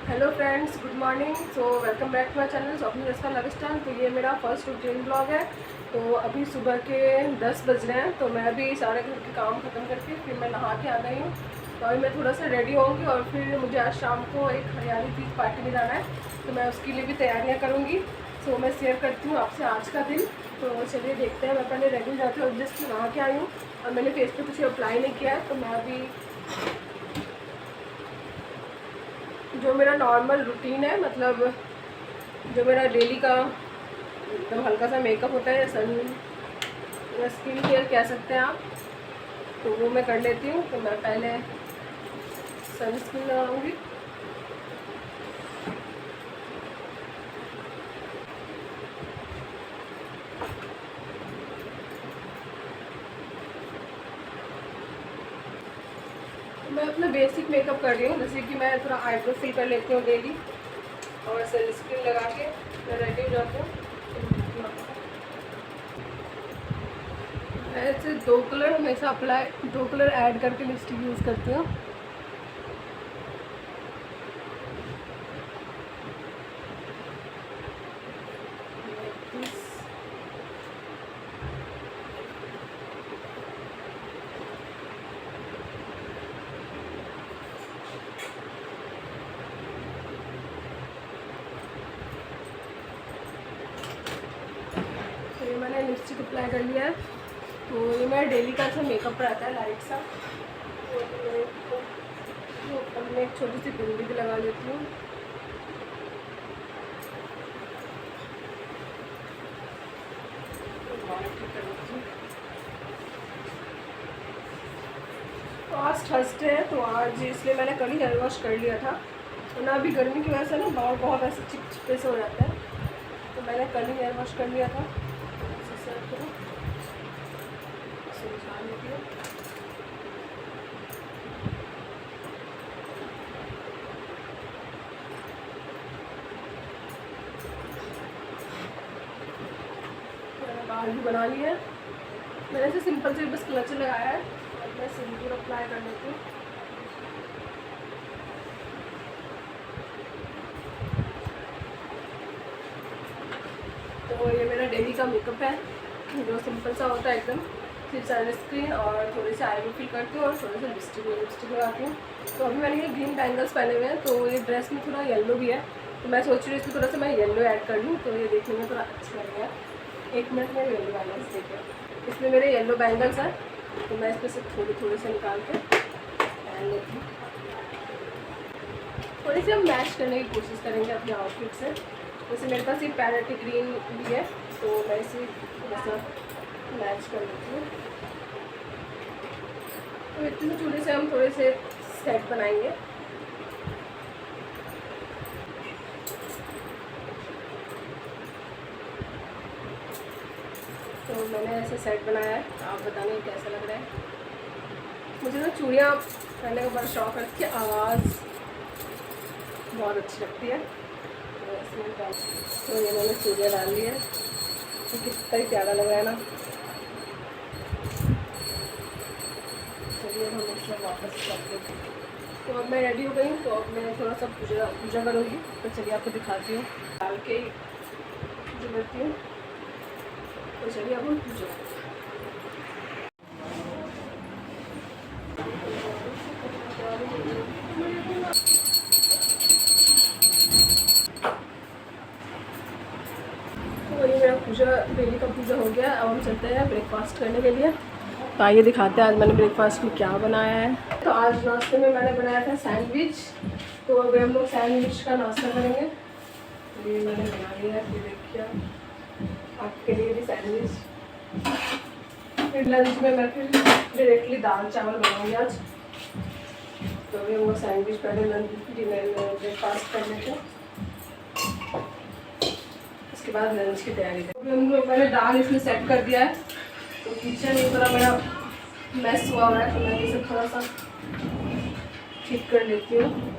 Hello friends, good morning. So welcome back to my channel shopping रस्ता lifestyle. तो ये मेरा first routine blog है। तो अभी सुबह के 10 बज रहे हैं। तो मैं अभी सारे घर के काम ख़त्म करके फिर मैं नहा के आ गई हूँ। तो अभी मैं थोड़ा सा रेडी होंगी और फिर मुझे आज शाम को एक हरियाली तीज पार्टी में जाना है। तो मैं उसके लिए भी तैयारियाँ करूँगी। सो मैं शेयर करती हूँ आपसे आज का दिन। तो चलिए देखते हैं। मैं पहले रेडी हो जाती हूँ और जस्ट नहा के आई हूँ और मैंने फेस पे कुछ अप्लाई नहीं किया है। तो मैं अभी जो मेरा नॉर्मल रूटीन है, मतलब जो मेरा डेली का एकदम हल्का सा मेकअप होता है, स्किन केयर कह सकते हैं आप, तो वो मैं कर लेती हूँ। तो मैं पहले सनस्क्रीन लगाऊंगी। मैं अपना बेसिक मेकअप कर रही हूँ, जैसे कि मैं थोड़ा आईब्रो फिल कर लेती हूँ डेली और सनस्क्रीन लगा के मैं रेडी हो जाती हूँ। ऐसे दो कलर हमेशा अप्लाई, दो कलर ऐड करके लिपस्टिक यूज़ करती हूँ। ये मैंने लिपस्टिक अप्लाई कर लिया है। तो ये मेरा डेली का ऐसा मेकअप रहता है, लाइट सा। तो ऊपर में एक छोटी सी बिंदी भी लगा लेती हूँ। तो आज थर्सडे है, तो आज इसलिए मैंने कल ही हेयर वॉश कर लिया था। तो ना अभी गर्मी की वजह से ना बाल बहुत ऐसे चिपचिपे से हो जाता है। तो मैंने कल ही हेयर वॉश कर लिया था। बाल भी बना लिया है मैंने। ऐसे सिंपल से बस क्लच लगाया है और मैं सिंदूर अप्लाई कर लेती हूँ। तो ये मेरा डेली का मेकअप है, जो सिंपल सा होता है एकदम। सिर्फ सनस्क्रीन और थोड़े से आईब्रो फिल करती हूँ और थोड़े से लिपस्टिक लगाती हूँ। तो अभी मैंने ये ग्रीन बैंगल्स पहने हुए हैं। तो ये ड्रेस में थोड़ा येलो भी है, तो मैं सोच रही हूँ इसमें थोड़ा सा मैं येलो ऐड कर लूँ, तो ये देखने में थोड़ा अच्छा लगेगा। एक मिनट में येलो बैंगल्स देखें। इसमें मेरे येलो बैंगल्स हैं, तो मैं इसमें से थोड़े थोड़े से निकाल के पहन लेती हूँ। थोड़ी सी हम मैच करने की कोशिश करेंगे अपने आउटफिट से। जैसे मेरे पास ये पैरेट ग्रीन भी है, तो मैं इसे थोड़ा सा मैच कर लेती हूँ। तो इतने चूड़े से हम थोड़े से सेट बनाएंगे। तो मैंने ऐसे सेट बनाया है, आप बताने कैसा लग रहा है। मुझे ना चूड़ियाँ पहनने का बड़ा शौक है, इसकी आवाज़ बहुत अच्छी लगती है। तो ये मैंने चूड़ियाँ डाल ली है, तो कितना ही प्यारा लग रहा है ना। चलिए हम इसमें वापस करते हैं। तो अब मैं रेडी हो गई हूँ। तो अब मैं थोड़ा सा पूजा करूँगी। तो चलिए आपको दिखाती हूँ, डाल के पूजा करती हूँ। तो चलिए अब हम पूजा करते हैं। तो ये मेरा पूजा, डेली का पूजा हो गया। अब हम चलते हैं ब्रेकफास्ट करने के लिए। तो आइए दिखाते हैं आज मैंने ब्रेकफास्ट में क्या बनाया है। तो आज नाश्ते में मैंने बनाया था सैंडविच। तो अभी हम लोग सैंडविच का नाश्ता करेंगे। तो ये मैंने बना लिया है, ये देखिए आपके लिए भी सैंडविच। फिर लंच में मैं फिर डायरेक्टली दाल चावल बनाऊंगी आज। तो अभी हम लोग सैंडविच पहले डिनर में ब्रेकफास्ट कर लेते हैं, उसके बाद लंच की तैयारी करें। हम लोग मैंने दाल इसमें सेट कर दिया है। तो किचन ये थोड़ा मेरा मैस हुआ है, तो मैं इसे थोड़ा सा ठीक कर लेती हूँ।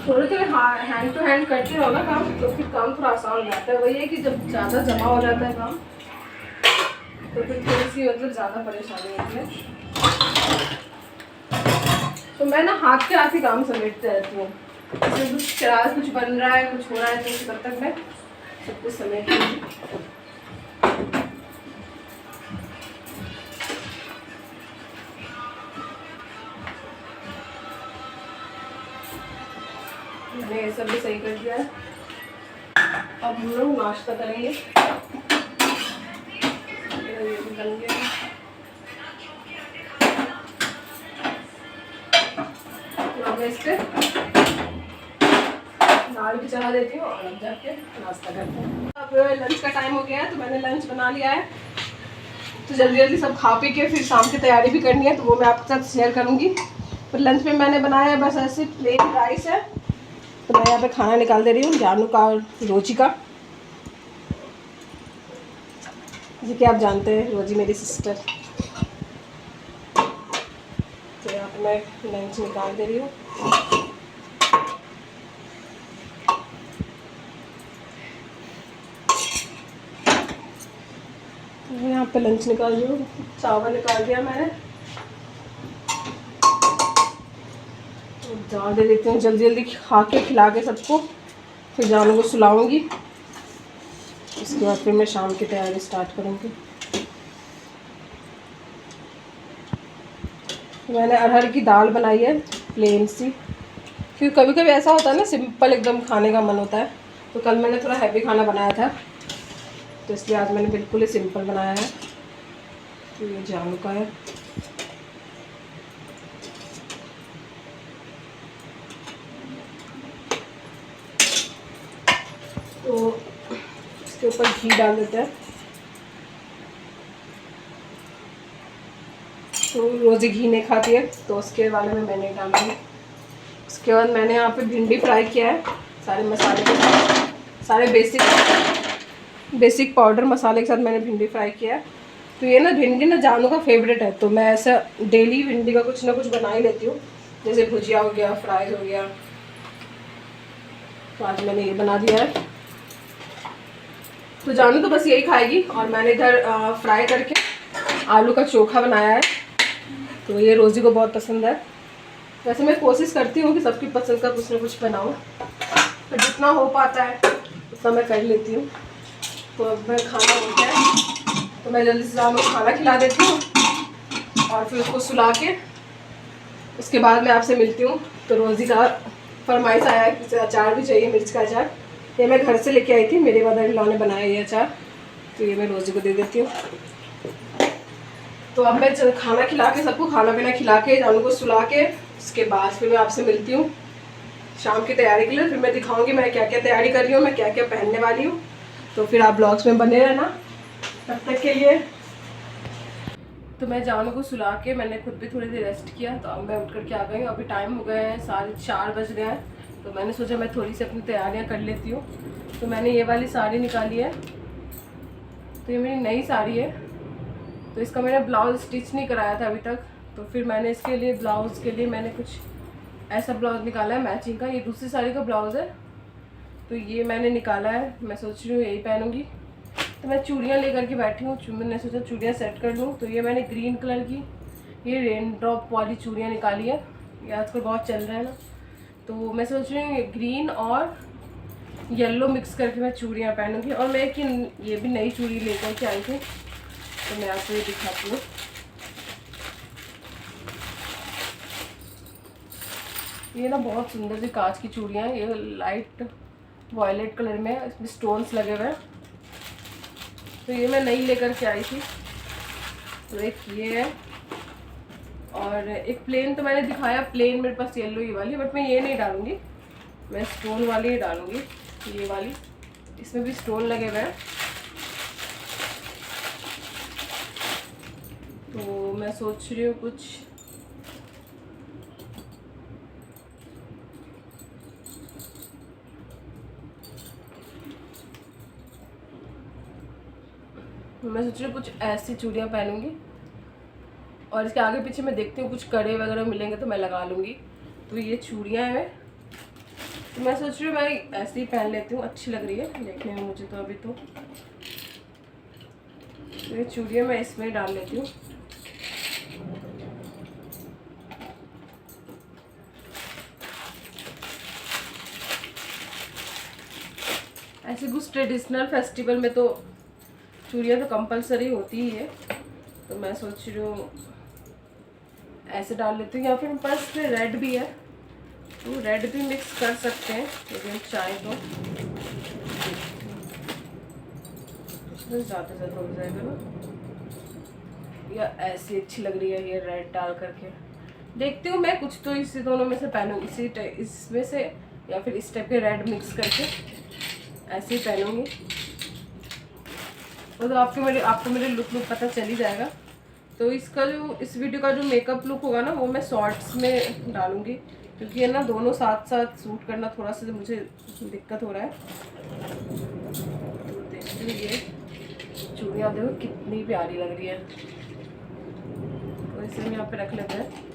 थोड़े थोड़े हैंड टू हैंड करते रहो ना काम, तो फिर काम थोड़ा आसान हो जाता है। वही है कि जब ज़्यादा जमा हो जाता है काम, फिर थोड़ी सी मतलब ज़्यादा परेशानी होती है। तो मैं ना हाथ ही काम समेटते रहती हूँ। जैसे कुछ बन रहा है, कुछ हो रहा है, तो तब तक मैं सब कुछ समेट लूँगी। मैंने ये सब भी सही कर दिया है। अब हम लोग नाश्ता करेंगे। ये भी बन गया। तो अब मैं इस पर दाल भी चढ़ा देती हूँ और अब जाके नाश्ता करते हैं। अब लंच का टाइम हो गया है, तो मैंने लंच बना लिया है। तो जल्दी जल्दी सब खा पी के फिर शाम की तैयारी भी करनी है, तो वो मैं आपके साथ शेयर करूँगी। पर लंच में मैंने बनाया है बस ऐसे प्लेन राइस है। तो मैं यहाँ पे खाना निकाल दे रही हूँ जानू का और रोजी का। जैसे कि आप जानते हैं रोजी मेरी सिस्टर। तो यहाँ पे मैं लंच निकाल दे रही हूँ। तो यहाँ पे लंच निकाल रही हूँ, चावल निकाल दिया मैंने। दाल दे देती हूँ, जल्दी जल्दी खा के खिला के सबको, फिर जानू को सुलाऊंगी। उसके बाद फिर मैं शाम की तैयारी स्टार्ट करूँगी। मैंने अरहर की दाल बनाई है प्लेन सी, क्योंकि कभी कभी ऐसा होता है ना सिंपल एकदम खाने का मन होता है। तो कल मैंने थोड़ा हैवी खाना बनाया था, तो इसलिए आज मैंने बिल्कुल ही सिंपल बनाया है। तो ये जानू का है। तो इसके ऊपर घी डाल देते हैं। तो रोज़ी घी नहीं खाती है, तो उसके वाले में मैंने डालूंगी। उसके बाद मैंने यहाँ पे भिंडी फ्राई किया है सारे मसाले के साथ, सारे बेसिक पाउडर मसाले के साथ मैंने भिंडी फ्राई किया है। तो ये ना भिंडी ना जानू का फेवरेट है, तो मैं ऐसा डेली भिंडी का कुछ ना कुछ बना ही लेती हूँ। जैसे भुजिया हो गया, फ्राई हो गया। तो आज मैंने ये बना दिया है। तो जानू तो बस यही खाएगी। और मैंने इधर फ्राई करके आलू का चोखा बनाया है, तो ये रोज़ी को बहुत पसंद है। वैसे मैं कोशिश करती हूँ कि सबकी पसंद का कुछ ना कुछ बनाऊँ, तो जितना हो पाता है उतना मैं कर लेती हूँ। तो अब मैं खाना हो गया है, तो मैं जल्दी से जानू को खाना खिला देती हूँ और फिर उसको सुला के उसके बाद मैं आपसे मिलती हूँ। तो रोज़ी का फरमाइश आया है कि अचार भी चाहिए, मिर्च का अचार। ये मैं घर से लेके आई थी, मेरे मदर इन लॉ ने बनाया ये अचार, तो ये मैं रोज़ी को दे देती हूँ। तो अब मैं खाना खिला के सबको खाना पीना खिला के जानू को सुला के उसके बाद फिर मैं आपसे मिलती हूँ शाम की तैयारी के लिए। फिर मैं दिखाऊंगी मैं क्या क्या तैयारी कर रही हूँ, मैं क्या क्या पहनने वाली हूँ। तो फिर आप ब्लॉग्स में बने रहना तब तक के लिए। तो मैं जानू को सुला के मैंने खुद भी थोड़ी देर रेस्ट किया, तो अब मैं उठ करके आ गई हूँ। अभी टाइम हो गए हैं 4:30 बज गए हैं, तो मैंने सोचा मैं थोड़ी सी अपनी तैयारियाँ कर लेती हूँ। तो मैंने ये वाली साड़ी निकाली है, तो ये मेरी नई साड़ी है। तो इसका मैंने ब्लाउज़ स्टिच नहीं कराया था अभी तक, तो फिर मैंने इसके लिए ब्लाउज़ के लिए मैंने कुछ ऐसा ब्लाउज़ निकाला है मैचिंग का। ये दूसरी साड़ी का ब्लाउज़ है, तो ये मैंने निकाला है। मैं सोच रही हूँ यही पहनूंगी। तो मैं चूड़ियाँ लेकर के बैठी हूँ, मैंने सोचा चूड़ियाँ सेट कर लूँ। तो ये मैंने ग्रीन कलर की ये रेन ड्रॉप वाली चूड़ियाँ निकाली है, ये आजकल बहुत चल रहा है ना। तो मैं सोच रही हूँ ग्रीन और येलो मिक्स करके मैं चूड़ियाँ पहनूंगी। और मैं कि ये भी नई चूड़ी लेकर के आई थी, तो मैं आपको ये दिखाती हूँ। ये ना बहुत सुंदर सी कांच की चूड़ियाँ हैं, ये लाइट वॉयलेट कलर में है, इसमें स्टोन्स लगे हुए हैं। तो ये मैं नई लेकर के आई थी। तो एक ये है और एक प्लेन, तो मैंने दिखाया प्लेन मेरे पास येलो ये वाली, बट मैं ये नहीं डालूंगी, मैं स्टोन वाली ही डालूंगी, ये वाली। इसमें भी स्टोन लगे हुए हैं। तो मैं सोच रही हूँ कुछ कुछ ऐसी चूड़ियाँ पहनूंगी और इसके आगे पीछे मैं देखती हूँ कुछ कड़े वगैरह मिलेंगे तो मैं लगा लूँगी। तो ये चूड़ियाँ हैं, तो मैं सोच रही हूँ मैं ऐसे ही पहन लेती हूँ, अच्छी लग रही है देखने में मुझे तो अभी। तो ये चूड़ियाँ मैं इसमें डाल लेती हूँ। ऐसे कुछ ट्रेडिशनल फेस्टिवल में तो चूड़ियाँ तो कंपलसरी होती ही है, तो मैं सोच रही हूँ ऐसे डाल लेती हूँ। या फिर पास में रेड भी है तो रेड भी मिक्स कर सकते हैं लेकिन चाहे तो ज़्यादा हो जाएगा ना, या ऐसी अच्छी लग रही है ये रेड डाल करके। देखती हूँ मैं कुछ तो इसी दोनों में से पहनूँ, इसमें से या फिर इस टाइप के रेड मिक्स करके ऐसे ही पहनूँगी। वो तो आपको मेरे लुक पता चल ही जाएगा। तो इसका जो इस वीडियो का जो मेकअप लुक होगा ना वो मैं शॉर्ट्स में डालूँगी, क्योंकि ये ना दोनों साथ साथ सूट करना थोड़ा सा मुझे दिक्कत हो रहा है। तो देखते हैं ये चूड़ियाँ देखो कितनी प्यारी लग रही है, तो इसे हम यहाँ पे रख लेते हैं।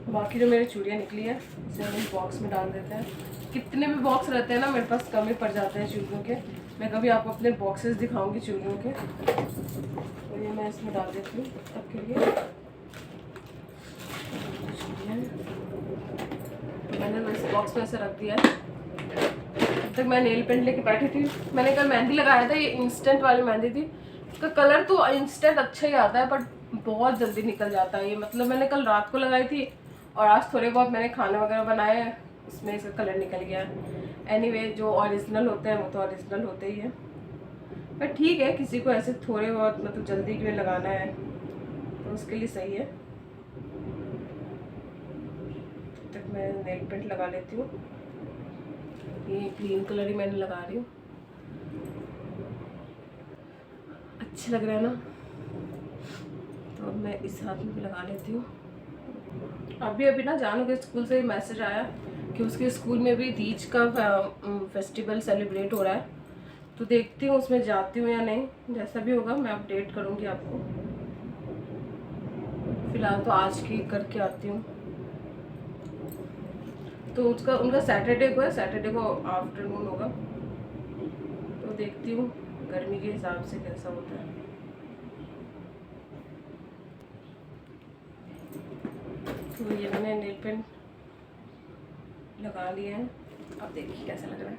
बाकी जो मेरी चूड़ियाँ निकली है इसे हम इस बॉक्स में डाल देते हैं। कितने भी बॉक्स रहते हैं ना मेरे पास कम ही पड़ जाते हैं चूड़ियों के। मैं कभी आपको अपने बॉक्सेस दिखाऊंगी चूड़ियों के, तो ये मैं इसमें डाल देती हूँ तब के लिए। मैंने इस बॉक्स में ऐसे रख दिया है। अब तक मैं नेल पेंट लेके बैठी थी, मैंने कल मेहंदी लगाया था, ये इंस्टेंट वाली मेहंदी थी। इसका कलर तो इंस्टेंट अच्छा ही आता है बट बहुत जल्दी निकल जाता है ये। मतलब मैंने कल रात को लगाई थी और आज थोड़े बहुत मैंने खाने वगैरह बनाए, इसमें इसका कलर निकल गया। एनीवे जो ओरिजिनल होते हैं वो तो ओरिजिनल होते ही है, पर ठीक है किसी को ऐसे थोड़े बहुत मतलब जल्दी के लिए लगाना है तो उसके लिए सही है। तब तक मैं नेल पेंट लगा लेती हूँ। ये ग्रीन कलर ही मैंने लगा रही हूँ, अच्छा लग रहा है ना। तो अब मैं इस हाथ में भी लगा लेती हूँ। अभी ना जानू के स्कूल से मैसेज आया कि उसके स्कूल में भी तीज का फेस्टिवल सेलिब्रेट हो रहा है, तो देखती हूँ उसमें जाती हूँ या नहीं। जैसा भी होगा मैं अपडेट करूँगी आपको। फिलहाल तो आज की करके आती हूँ। तो उनका सैटरडे को है, सैटरडे को आफ्टरनून होगा, तो देखती हूँ गर्मी के हिसाब से कैसा होता है। तो ये मैंने नेल पेंट लगा लिए हैं, अब देखिए कैसा लग रहा है।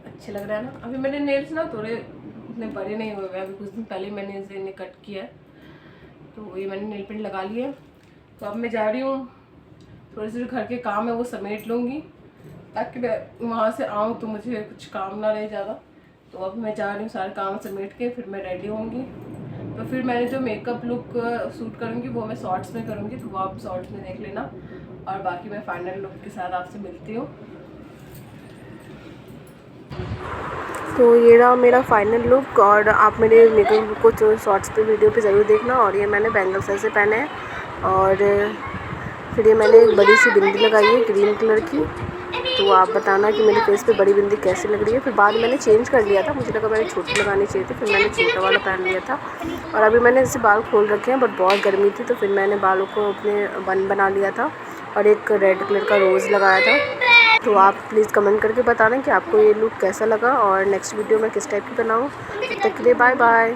अच्छे लग रहा है ना। अभी मेरे नेल्स ना थोड़े इतने बड़े नहीं हुए हैं, अभी कुछ दिन पहले मैंने इन्हें कट किया है। तो ये मैंने नेल पेंट लगा लिए। तो अब मैं जा रही हूँ, थोड़े से घर के काम है वो समेट लूँगी ताकि मैं वहाँ से आऊँ तो मुझे कुछ काम ना रहे ज़्यादा। तो अब मैं जा रही हूँ सारे काम समेट के, फिर मैं रेडी होंगी। तो फिर मैंने जो मेकअप लुक शूट करूँगी वो मैं शॉर्ट्स में करूँगी, तो वो आप शॉर्ट्स में देख लेना। और बाकी मैं फाइनल लुक के साथ आपसे मिलती हूँ। तो ये रहा मेरा फाइनल लुक, और आप मेरे मेकअप लुक को शॉर्ट्स पे वीडियो पे ज़रूर देखना। और ये मैंने बैंगल्स ऐसे पहने हैं, और फिर ये मैंने एक बड़ी सी बिंदी लगाई है ग्रीन कलर की। तो आप बताना कि मेरे फेस पे बड़ी बिंदी कैसी लग रही है। फिर बाद में मैंने चेंज कर लिया था, मुझे लगा मैंने छोटी लगानी चाहिए थी, फिर मैंने छोटा वाला पहन लिया था। और अभी मैंने जैसे बाल खोल रखे हैं, बट बहुत गर्मी थी तो फिर मैंने बालों को अपने बन बना लिया था और एक रेड कलर का रोज़ लगाया था। तो आप प्लीज़ कमेंट करके बताना कि आपको ये लुक कैसा लगा और नेक्स्ट वीडियो मैं किस टाइप की बनाऊँ। तब तक के लिए बाय बाय।